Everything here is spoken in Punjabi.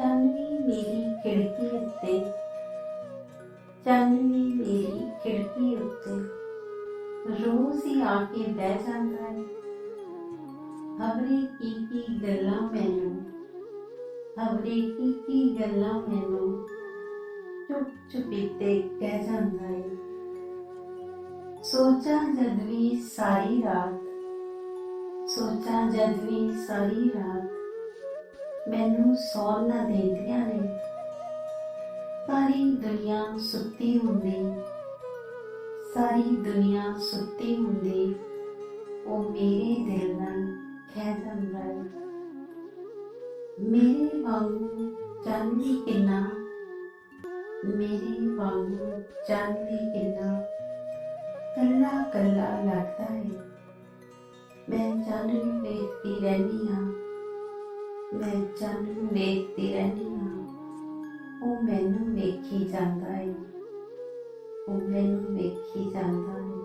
ਚਾਨਣੀ ਮੇਰੀ ਖਿੜਕੀ ਉੱਤੇ, ਚਾਨਣੀ ਮੇਰੀ ਖਿੜਕੀ ਉੱਤੇ ਰੋਜ਼ ਹੀ ਆ ਕੇ ਬਹਿ ਜਾਂਦਾ ਹੈ। ਖਬਰੇ ਕੀ ਗੱਲਾਂ ਮੈਨੂੰ, ਖਬਰੇ ਕੀ ਗੱਲਾਂ ਮੈਨੂੰ ਚੁੱਪ ਚੁਪੀਤੇ ਕਹਿ ਜਾਂਦਾ ਹੈ। ਸੋਚਾਂ ਜਦ ਵੀ ਸਾਰੀ ਰਾਤ, ਸੋਚਾਂ ਜਦ ਵੀ ਸਾਰੀ ਰਾਤ ਮੈਨੂੰ ਸੌਣ ਨਾ ਦਿੰਦੀਆਂ ਨੇ। ਸਾਰੀ ਦੁਨੀਆ ਸੁੱਤੀ ਹੁੰਦੀ, ਸਾਰੀ ਦੁਨੀਆ ਸੁੱਤੀ ਹੁੰਦੀ, ਉਹ ਮੇਰੇ ਦਿਲ ਨਾਲ ਕਹਿ ਜਾਂਦਾ ਹੈ। ਮੇਰੇ ਵਾਂਗੂ ਚਾਂਦੀ ਕਿੰਨਾ, ਮੇਰੇ ਵਾਂਗੂ ਚਾਂਦੀ ਕਿੰਨਾ ਕੱਲਾ ਕੱਲਾ ਲੱਗਦਾ ਹੈ। ਮੈਂ ਚੰਨ ਨੂੰ ਵੇਖਦੀ ਰਹਿੰਦੀ ਹਾਂ, ਮੈਂ ਚੰਨ ਨੂੰ ਵੇਖਦੀ ਰਹਿੰਦੀ ਹਾਂ। ਉਹ ਮੈਨੂੰ ਵੇਖੀ ਜਾਂਦਾ ਹੈ, ਉਹ ਮੈਨੂੰ ਵੇਖੀ ਜਾਂਦਾ ਹੈ।